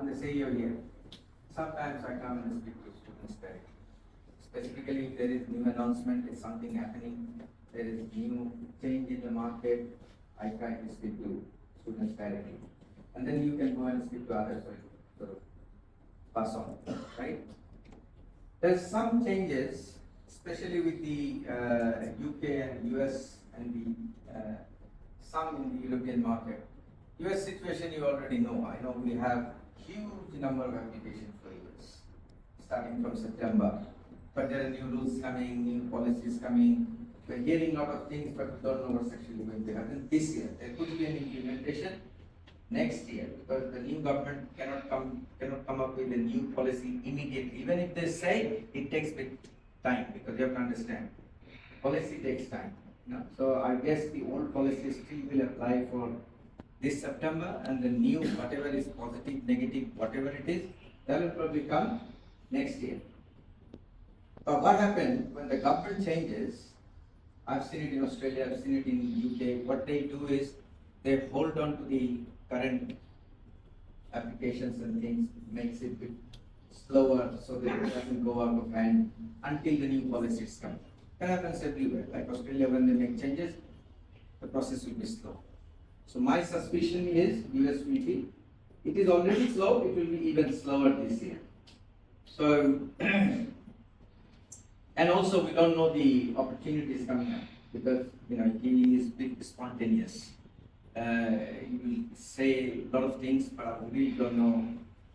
I'm the CEO here. Sometimes I come and speak to students directly. Specifically, if there is new announcement, is something happening, there is new change in the market, I try to speak to students directly. And then you can go and speak to others, so you sort of pass on, right? There's some changes, especially with the UK and US and the some in the European market. US situation you already know. I know we have huge number of applications for US, starting from September. But there are new rules coming, new policies coming. We're hearing a lot of things, but we don't know what's actually going to happen this year. There could be an implementation next year, because the new government cannot come up with a new policy immediately. Even if they say, it takes bit time, because you have to understand, policy takes time. You know? So I guess the old policy still will apply for this September, and the new, whatever is positive, negative, whatever it is, that will probably come next year. But what happened when the government changes, I've seen it in Australia, I've seen it in UK, what they do is they hold on to the current applications and things, makes it a bit slower so that it doesn't go out of hand until the new policies come. That happens everywhere. Like Australia, when they make changes, the process will be slow. So my suspicion is US will be, it is already slow, it will be even slower this year. So, and also we don't know the opportunities coming up, because he is big spontaneous. He will say a lot of things, but I really don't know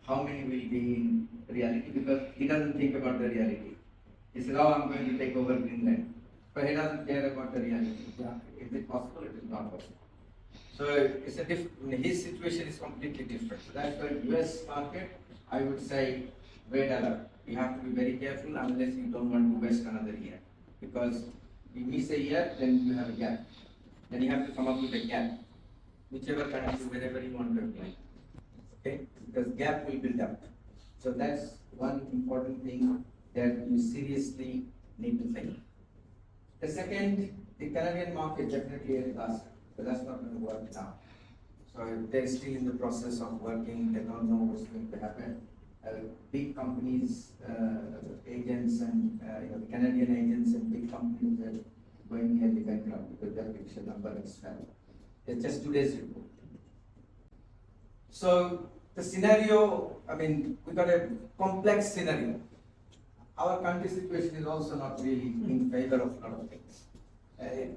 how many will be in reality, because he doesn't think about the reality. He says, oh, I'm going to take over Greenland. But he doesn't care about the reality. Yeah. Is it possible? It is not possible. So it's his situation is completely different. So that's why US market, I would say, red alert. You have to be very careful unless you don't want to waste another year. Because if you miss a year, then you have a gap. Then you have to come up with a gap. Whichever country, wherever you want to apply. Okay? Because gap will build up. So that's one important thing that you seriously need to think. The second, the Canadian market definitely is last, but that's not going to work now. So they're still in the process of working, they don't know what's going to happen. Big companies, agents and the Canadian agents and big companies are going nearly bankrupt because their picture number has fell. It's just today's report. So the scenario, we got a complex scenario. Our country situation is also not really in favor of a lot of things.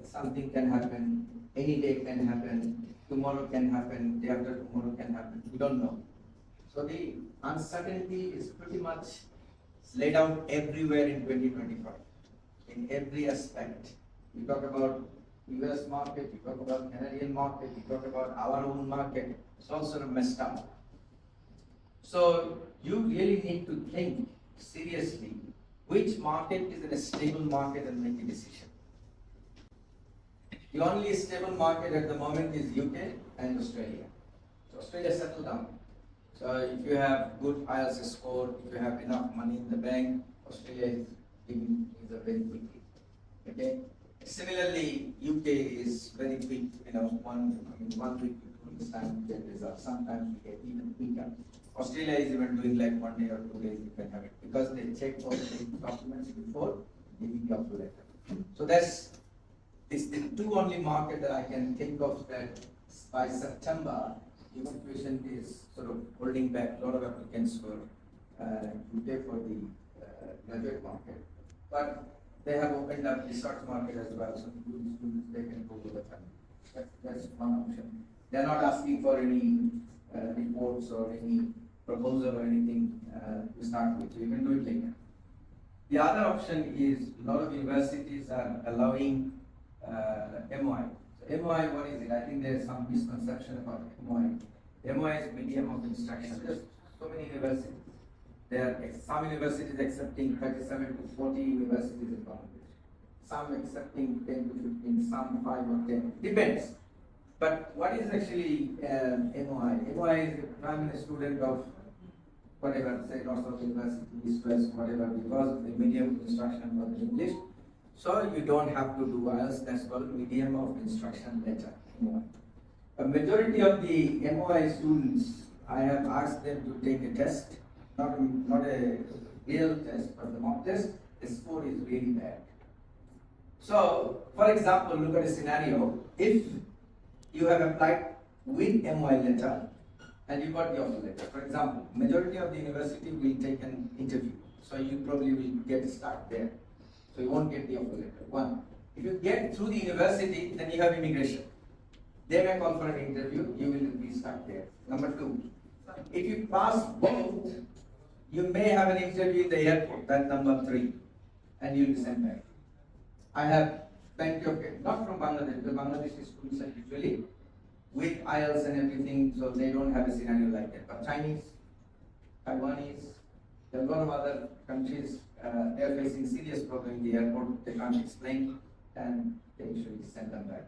Something can happen, any day can happen, tomorrow can happen, day after tomorrow can happen. We don't know. So the uncertainty is pretty much laid out everywhere in 2025, in every aspect. We talk about US market, we talk about Canadian market, we talk about our own market. It's all sort of messed up. So you really need to think seriously which market is in a stable market and make a decision. The only stable market at the moment is UK and Australia. So Australia settled down. So if you have good IELTS score, if you have enough money in the bank, Australia is giving visa very quickly. Okay. Similarly, UK is very quick. 1 week to 2 weeks time to get results. Sometimes we get even quicker. Australia is even doing like 1 day or 2 days you can have it, because they check all the documents before giving the offer letter. So that's the two only market that I can think of that by September the situation is sort of holding back a lot of applicants for UK for the graduate market. But they have opened up the research market as well, so students they can go to the family. That's one option. They're not asking for any reports or any proposal or anything to start with, so you can do it later. The other option is a lot of universities are allowing MOI. So MOI, what is it? I think there's some misconception about MOI. MOI is medium of instruction. There's so many universities. There are some universities accepting 37 to 40 universities in Bangladesh. Some accepting 10 to 15, some 5 or 10. Depends. But what is actually MOI? MOI is I'm a student of whatever, say lots of university, East West, whatever, because of the medium of instruction was English. So you don't have to do IELTS, that's called medium of instruction letter. MOI. A majority of the MOI students I have asked them to take a test, not a real test, but the mock test. The score is really bad. So, for example, look at a scenario. If you have applied with MY letter and you got the offer letter, for example, majority of the university will take an interview. So you probably will get stuck there. So you won't get the offer letter. One. If you get through the university, then you have immigration. They may call for an interview, you will be stuck there. Number two, if you pass both, you may have an interview in the airport, that's number three, and you'll be sent back. I have plenty of, not from Bangladesh, the Bangladeshi students are usually with IELTS and everything, so they don't have a scenario like that. But Chinese, Taiwanese, there are a lot of other countries, they are facing serious problem in the airport, they can't explain, and they usually send them back.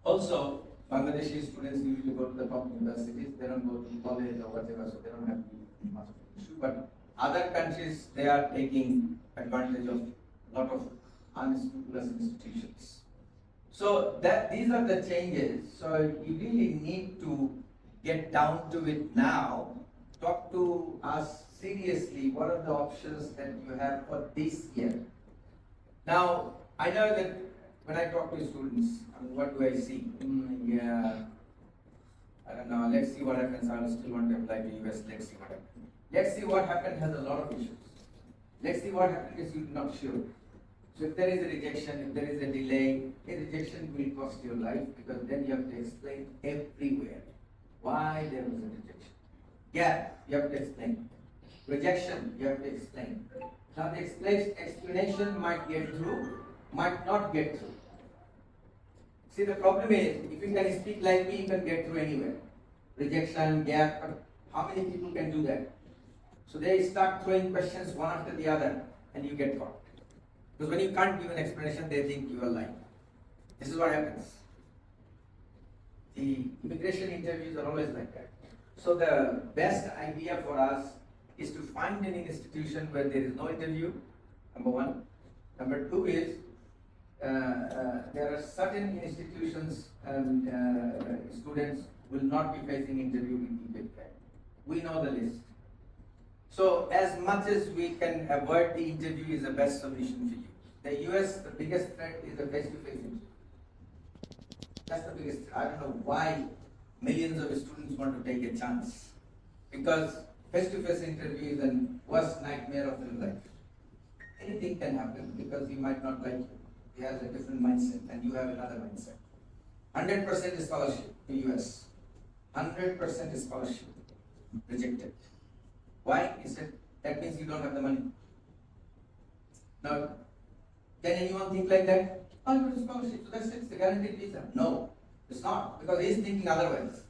Also, Bangladeshi students usually go to the top universities, they don't go to college or whatever, so they don't have much of an issue. But other countries, they are taking advantage of a lot of unscrupulous institutions. So these are the changes. So you really need to get down to it now. Talk to us seriously. What are the options that you have for this year? Now, I know that when I talk to students, I mean, what do I see? Yeah, I don't know. Let's see what happens. I still want to apply to US. Let's see what happens. Let's see what happens has a lot of issues. Let's see what happens is you're not sure. So if there is a rejection, if there is a delay, a rejection will cost your life because then you have to explain everywhere why there was a rejection. Gap, you have to explain. Rejection, you have to explain. Now the explanation might get through, might not get through. See, the problem is, if you can speak like me, you can get through anywhere. Rejection, gap, how many people can do that? So they start throwing questions one after the other and you get caught. Because when you can't give an explanation, they think you are lying. This is what happens. The immigration interviews are always like that. So the best idea for us is to find an institution where there is no interview, number one. Number two is, there are certain institutions and students will not be facing interview with feedback. We know the list. So as much as we can avoid the interview is the best solution for you. The US, the biggest threat is the face-to-face interview. That's the biggest threat. I don't know why millions of students want to take a chance. Because face-to-face interview is the worst nightmare of your life. Anything can happen because he might not like you. He has a different mindset and you have another mindset. 100% is scholarship to US. 100% is scholarship. Rejected. Why? He said, that means you don't have the money. Now, can anyone think like that? Oh, you got a scholarship, so that's it, it's the guaranteed visa. No, it's not, because he's thinking otherwise.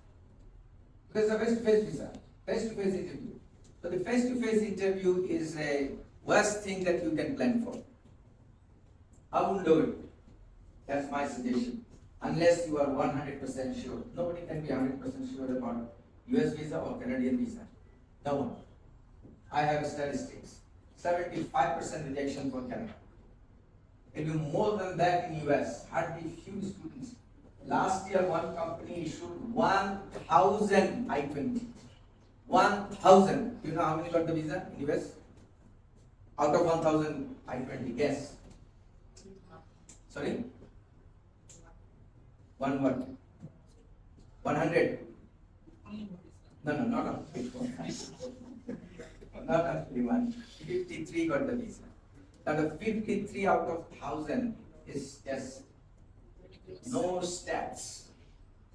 Because it's a face-to-face visa, face-to-face interview. So the face-to-face interview is a worst thing that you can plan for. I wouldn't do it. That's my suggestion. Unless you are 100% sure. Nobody can be 100% sure about US visa or Canadian visa. No one. I have statistics. 75% rejection for Canada. It will be more than that in US. Hardly few students. Last year, one company issued 1,000 I-20. 1,000. Do you know how many got the visa in US? Out of 1,000 I-20, guess. Sorry? One what? 100? No, not on 51. Not on 51. 53 got the visa. Now the 53 out of 1,000 is just no stats.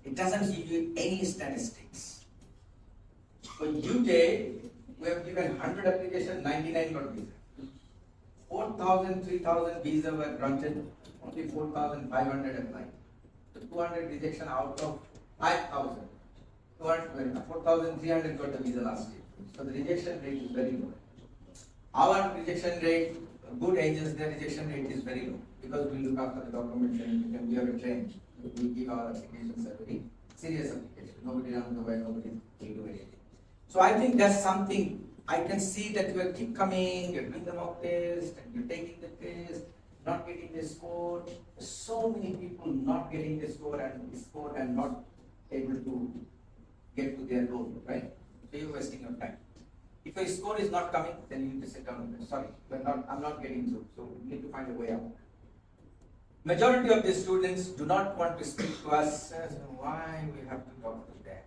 It doesn't give you any statistics. For UK, we have given 100 applications, 99 got visa. 4,000, 3,000 visa were granted, only 4,500 applied. 200 rejection out of 5,000. 4,300 got the visa last year. So the rejection rate is very low. Our rejection rate, good agents, their rejection rate is very low because we look after the documentation and we have a train. We give our applications a very serious application. Nobody runs away, nobody will do anything. So I think that's something I can see that you keep coming, you're doing the mock test, and you're taking the test, not getting the score. So many people not getting the score and not able to get to their goal, right? So you're wasting your time. If your score is not coming, then you need to sit down and say, sorry, I'm not getting through, so we need to find a way out. Majority of the students do not want to speak to us. Why we have to talk to them?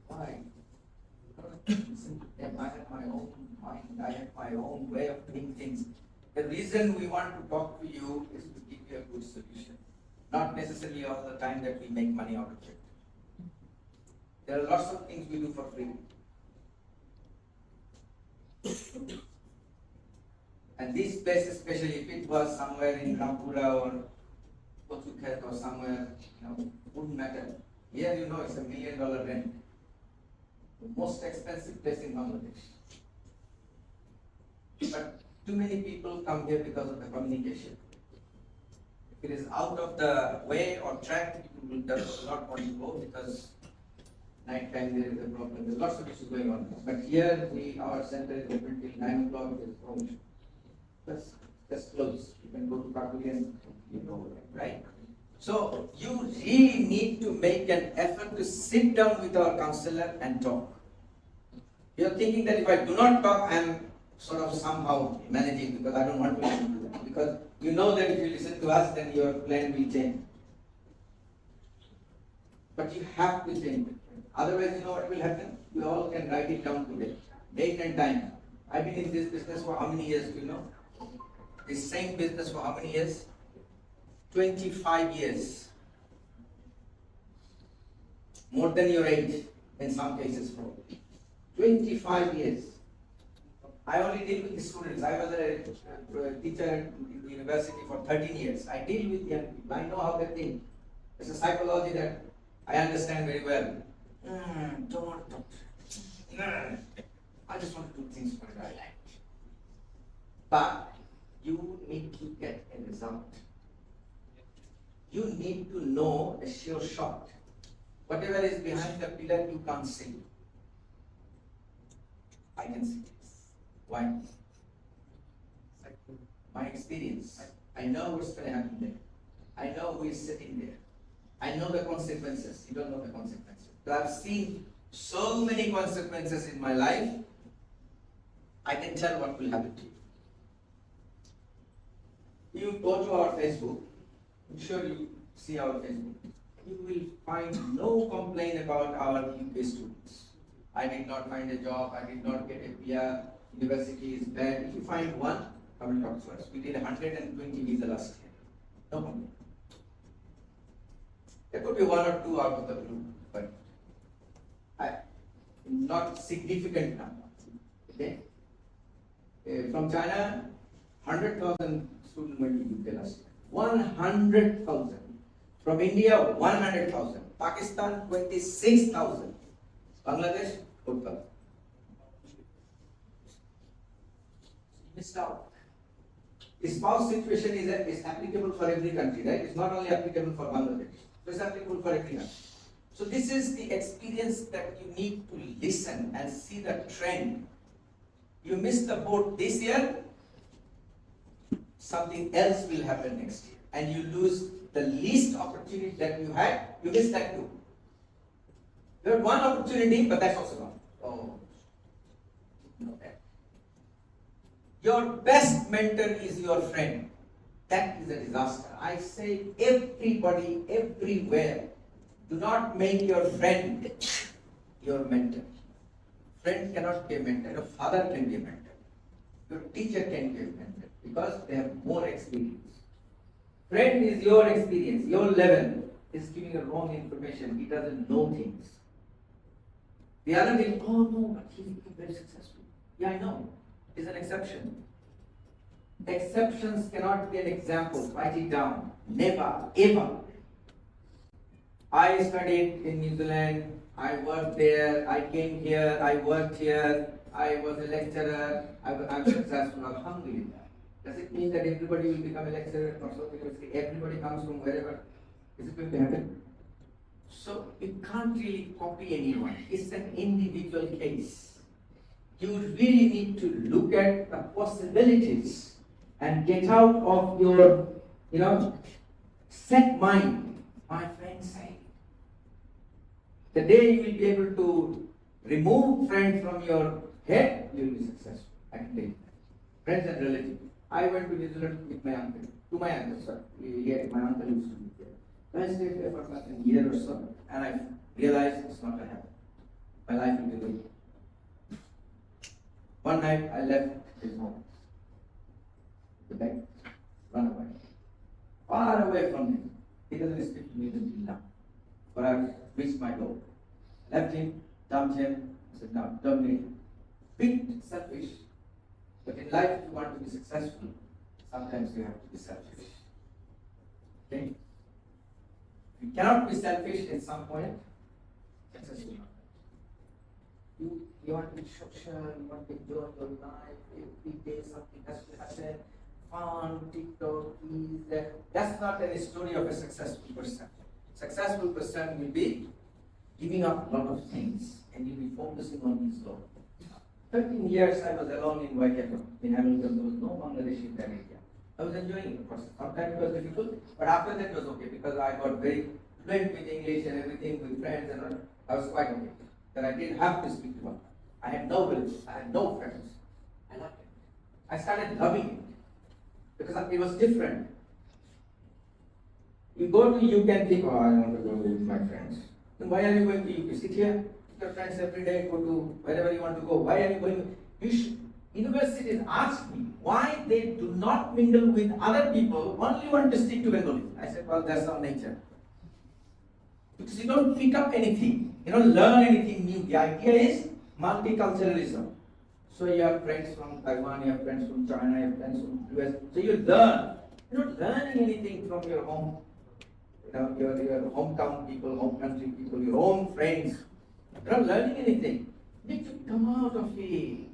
Why? Listen to them. I have my own mind. I have my own way of doing things. The reason we want to talk to you is to give you a good solution. Not necessarily all the time that we make money out of it. There are lots of things we do for free. And this place, especially if it was somewhere in Rampura or Kochukhet or somewhere, wouldn't matter. Here, it's $1 million rent. The most expensive place in Bangladesh. But too many people come here because of the communication. If it is out of the way or track, people will not want to go because night time there is a problem. There are lots of issues going on. But here, our center is open till 9 o'clock. There is no issue. Just close. You can go to Pavilion, right? So you really need to make an effort to sit down with our counselor and talk. You're thinking that if I do not talk, I'm sort of somehow managing because I don't want to listen to them. Because you know that if you listen to us, then your plan will change. But you have to change. Otherwise, you know what will happen? We all can write it down today. Date and time. I've been in this business for how many years, do you know? This same business for how many years? 25 years. More than your age, in some cases probably. 25 years. I only deal with the students. I was a teacher in the university for 13 years. I deal with young people. I know how they think. It's a psychology that I understand very well. Don't want to talk. I just want to do things for what I like. But you need to get a result. You need to know a sure shot. Whatever is behind the pillar, you can't see. I can see this. Why? My experience. I know what's going to happen there. I know who is sitting there. I know the consequences. You don't know the consequences. But I've seen so many consequences in my life. I can tell what will happen to you. You go to our Facebook. I'm sure you see our Facebook. You will find no complaint about our UK students. I did not find a job. I did not get a PR. University is bad. If you find one, I will talk to us. We did 120 visa last year. No complaint. There could be one or two out of the blue, but not significant number. Okay. From China, 100,000 students went to UK last year. 100,000. From India, 100,000. Pakistan, 26,000. Bangladesh, 4,000. Missed out. The spouse situation is applicable for every country, right? It's not only applicable for Bangladesh. It's applicable for every country. So this is the experience that you need to listen and see the trend. You miss the boat this year, something else will happen next year. And you lose the least opportunity that you had, you miss that too. You had one opportunity, but that's also gone. Oh, no bad. Your best mentor is your friend. That is a disaster. I say everybody, everywhere, do not make your friend your mentor. Friend cannot be a mentor. Your father can be a mentor. Your teacher can be a mentor because they have more experience. Friend is your experience, your level. Is giving a wrong information. He doesn't know things. The other thing, oh no, but he became very successful. Yeah, I know. It's an exception. Exceptions cannot be an example. Write it down. Never, ever. I studied in New Zealand. I worked there. I came here. I worked here. I was a lecturer. I'm successful. Alhamdulillah. Does it mean that everybody will become a lecturer or something? Everybody comes from wherever. Is it going to happen? So you can't really copy anyone. It's an individual case. You really need to look at the possibilities and get out of your, set mind. My friend said, The day you will be able to remove friends from your head, you will be successful. I can tell you that. Friends and relatives. I went to New Zealand with my uncle. To my uncle, sir. My uncle used to be there. I stayed there for like a year or so, and I realized it's not going to happen. My life will be ruined. One night I left his home. The bag, run away. Far away from him. He doesn't speak to me until now. But I reached my goal. Left him, dumped him. I said, no, don't need him. Bit selfish. But in life, if you want to be successful, sometimes you have to be selfish. Okay? If you cannot be selfish at some point, success will not. You want to be social, you want to enjoy your life, every day something has to happen, fun, TikTok, that's not a story of a successful person. Successful person will be giving up a lot of things and you'll be focusing on his goal. 13 years I was alone in Waikato, in Hamilton, there was no Bangladeshi in that area. I was enjoying the process. Sometimes it was difficult, but after that it was okay because I got very fluent with English and everything with friends and all. I was quite okay. That I didn't have to speak to one. I had no village, I had no friends. I loved it. I started loving it because it was different. You go to UK and think, oh, I want to go with my friends. Then why are you going to UK? Sit here with your friends every day, go to wherever you want to go. Why are you going? Universities ask me why they do not mingle with other people, only want to stick to Bengali. I said, well, that's our nature. Because you don't pick up anything, you don't learn anything new. The idea is multiculturalism. So you have friends from Taiwan, you have friends from China, you have friends from US. So you learn. You're not learning anything from your home. Your hometown people, home country people, your own friends. You're not learning anything. You need to come out of it.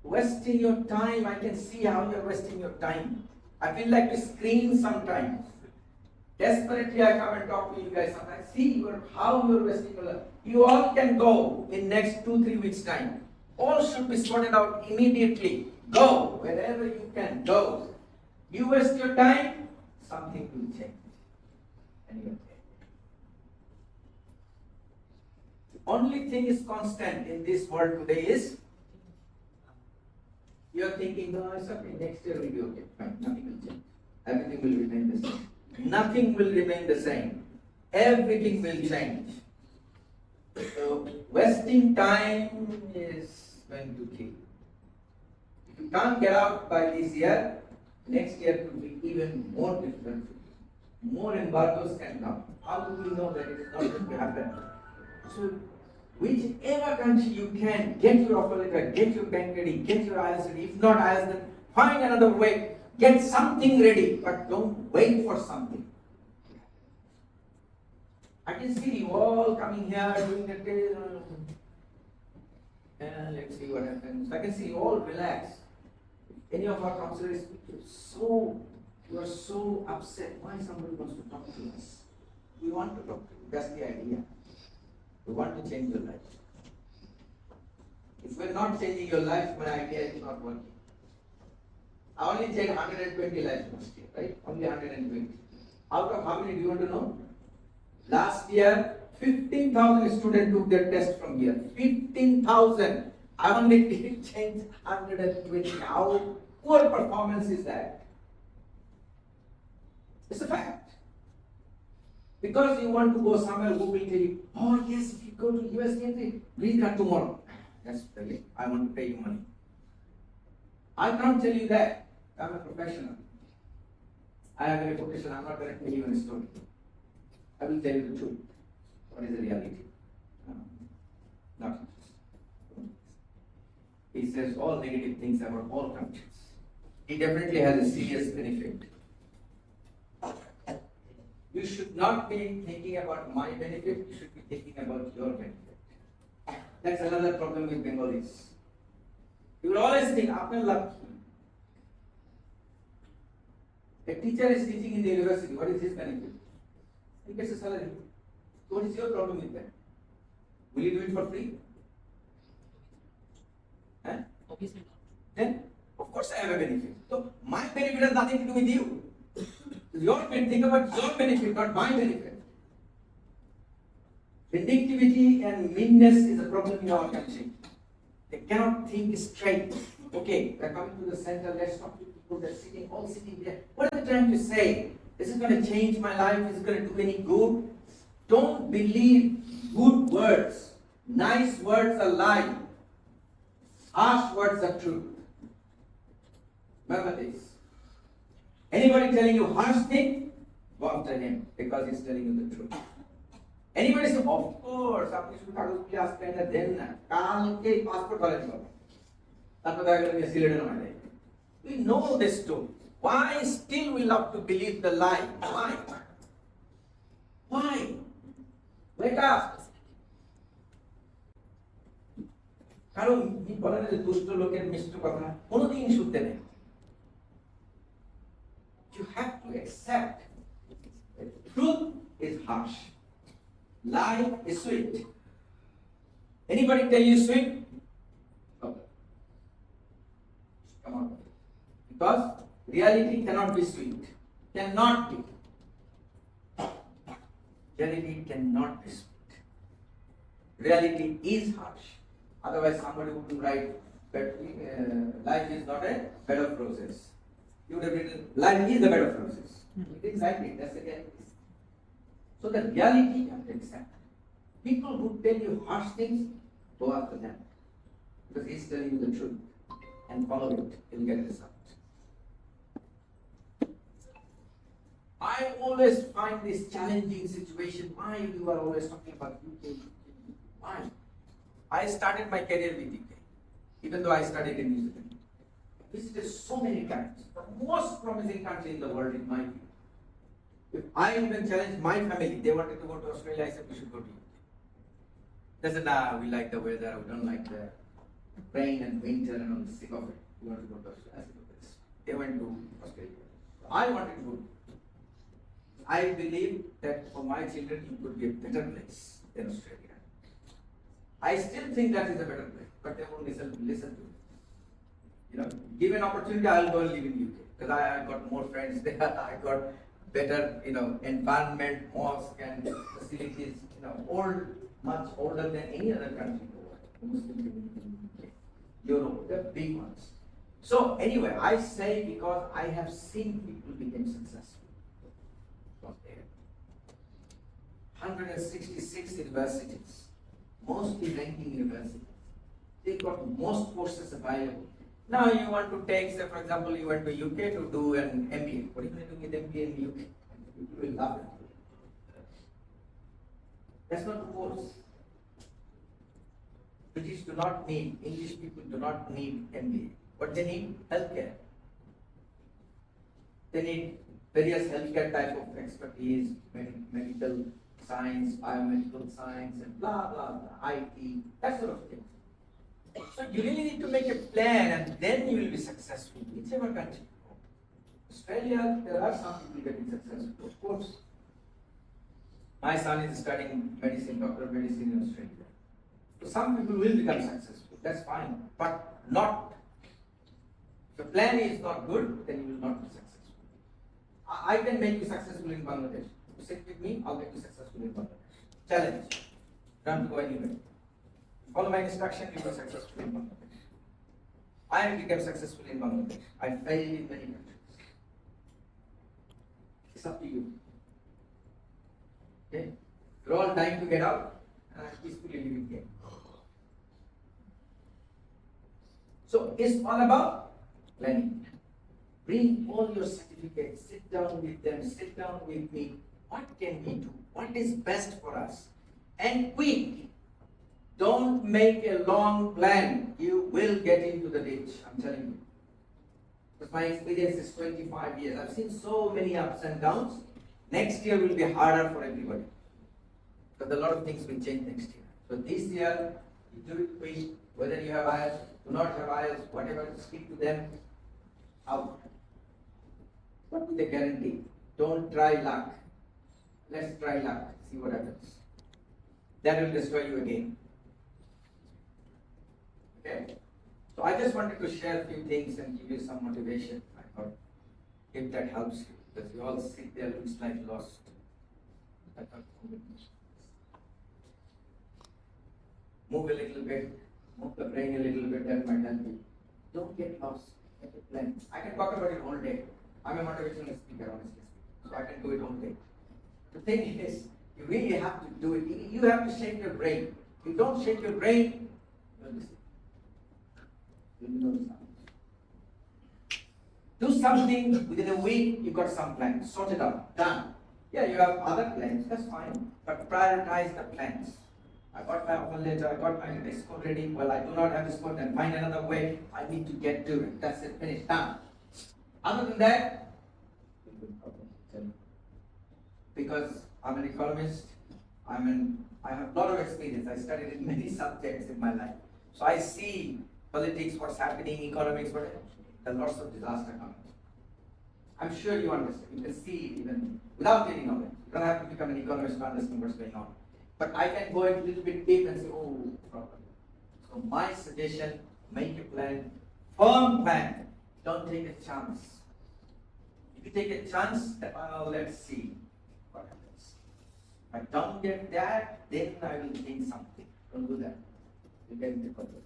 Wasting your time, I can see how you're wasting your time. I feel like to scream sometimes. Desperately I come and talk to you guys sometimes. See how you're wasting your life. You all can go in next 2-3 weeks time. All should be sorted out immediately. Go wherever you can go. You waste your time, something will change. Anyway. The only thing is constant in this world today is you're thinking, no, it's okay, next year will be okay. Fine, nothing will change. Everything will remain the same. Nothing will remain the same. Everything will change. So, wasting time is going to kill. If you can't get out by this year, next year could be even more difficult. More embargoes can come. How do we know that it is not going to happen? So, whichever country you can, get your offer letter, get your bank ready, get your IELTS ready. If not IELTS, then find another way. Get something ready, but don't wait for something. I can see you all coming here doing the day. And let's see what happens. I can see you all relaxed. Any of our counselors, you are so upset. Why somebody wants to talk to us? We want to talk to you. That's the idea. We want to change your life. If we're not changing your life, my idea is not working. I only changed 120 lives last year, right? Only 120. Out of how many do you want to know? Last year, 15,000 students took their test from here. 15,000. I only did change 120. How poor performance is that? It's a fact. Because you want to go somewhere, who will tell you, oh yes, if you go to US, green card tomorrow. That's brilliant. I want to pay you money. I can't tell you that. I'm a professional. I have a reputation. I'm not going to tell you a story. I will tell you the truth. What is the reality? Not interesting. He says all negative things about all countries. He definitely has a serious benefit. You should not be thinking about my benefit, you should be thinking about your benefit. That's another problem with Bengalis. You will always think, "Apne luck." A teacher is teaching in the university, what is his benefit? He gets a salary. So what is your problem with that? Will you do it for free? Huh? Obviously not. Then, of course I have a benefit. So my benefit has nothing to do with you. Think about your benefit, not my benefit. Vindictivity and meanness is a problem in our country. They cannot think straight. Okay, they're coming to the center, let's talk to people, they're sitting, all sitting there. What are they trying to say? Is it going to change my life? Is it going to do any good? Don't believe good words. Nice words are lie. Harsh words are truth. Remember this. Anybody telling you harsh thing, go after him because he's telling you the truth. Anybody say, of course, আপনি শুধু কাগজগুলি আসবেন না দেন না কালকেই passport হলে দিব তারপর দেখা গেল যে সিলেটে নামাই দেয় we know this story. Why still we love to believe the lie? Why wake up. কারণ কি বলে না যে দুষ্ট লোকের মিষ্ট কথা কোনোদিন শুনতে নেই. You have to accept that truth is harsh. Lie is sweet. Anybody tell you sweet? Okay. Come on. Because reality cannot be sweet. Cannot be. Reality cannot be sweet. Reality is harsh. Otherwise somebody would write that life is not a bed of roses. You would have written, life is a bed of roses. Exactly, that's the reality. So the reality you have to accept. People who tell you harsh things, go after them. Because he's telling you the truth. And follow it, you'll get results. I always find this challenging situation. Why you are always talking about UK? Why? I started my career with UK, even though I studied in New Zealand. I visited so many times. The most promising country in the world, in my view. If I even challenged my family, they wanted to go to Australia, I said we should go to UK. They said, nah, we like the weather, we don't like the rain and winter and I'm sick of it. We want to go to Australia. I said, okay. They went to Australia. I wanted to go. I believe that for my children it could be a better place than Australia. I still think that is a better place, but they won't listen to me. You know, give an opportunity, I'll go and live in UK because I got more friends there. I got better, environment, mosque and facilities. Much older than any other country in the world. Europe, the big ones. So anyway, I say because I have seen people become successful from there. 166 universities, mostly ranking universities. They got most courses available. Now you want to take, say for example, you went to UK to do an MBA. What are you going to do with MBA in the UK? People will laugh at you. That's not the course. British do not need, English people do not need MBA. But they need healthcare. They need various healthcare type of expertise, medical science, biomedical science, and blah, blah, blah, IT, that sort of thing. So you really need to make a plan and then you will be successful, whichever country. Australia, there are some people getting successful, of course. My son is studying medicine, doctor of medicine in Australia. So some people will become successful, that's fine, but not. If the plan is not good, then you will not be successful. I can make you successful in Bangladesh. You sit with me, I'll make you successful in Bangladesh. Challenge. Don't go anywhere. Follow my instruction, you will be successful in Bangladesh. I have become successful in Bangladesh. I failed in many countries. It's up to you. Okay? You're all dying to get out and I'm peacefully living here. So it's all about planning. Bring all your certificates, sit down with them, sit down with me. What can we do? What is best for us? And quick. Don't make a long plan. You will get into the ditch, I'm telling you. Because my experience is 25 years. I've seen so many ups and downs. Next year will be harder for everybody. Because a lot of things will change next year. So this year, you do it quick. Whether you have eyes, do not have eyes, whatever, speak to them. Out. What will they guarantee? Don't try luck. Let's try luck. See what happens. That will destroy you again. Okay? So I just wanted to share a few things and give you some motivation. I thought if that helps you, because you all sit there looks like lost. move a little bit, move the brain a little bit, that might help you. Don't get lost. Get a plan. I can talk about it all day. I'm a motivational speaker, honestly speaking, so I can do it all day. The thing is, you really have to do it. You have to shake your brain. If you don't shake your brain, you'll listen. You'll know the sound. Do something within a week, you've got some plans. Sort it out. Done. Yeah, you have other plans, that's fine. But prioritize the plans. I got my offer letter, I got my escort ready. Well, I do not have escort, then find another way. I need to get to it. That's it, finished, done. Other than that, because I'm an economist, I have a lot of experience. I studied in many subjects in my life. So I see politics, what's happening, economics, there's lots of disaster coming. I'm sure you understand. You can see it even without any knowledge. You don't have to become an economist to understand what's going on. But I can go a little bit deep and say, oh, problem. So my suggestion, make a plan, firm plan. Don't take a chance. If you take a chance, well, let's see what happens. If I don't get that, then I will think something. Don't do that. You get the problem.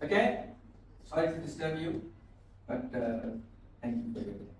Okay? Sorry to disturb you, but thank you for your attention.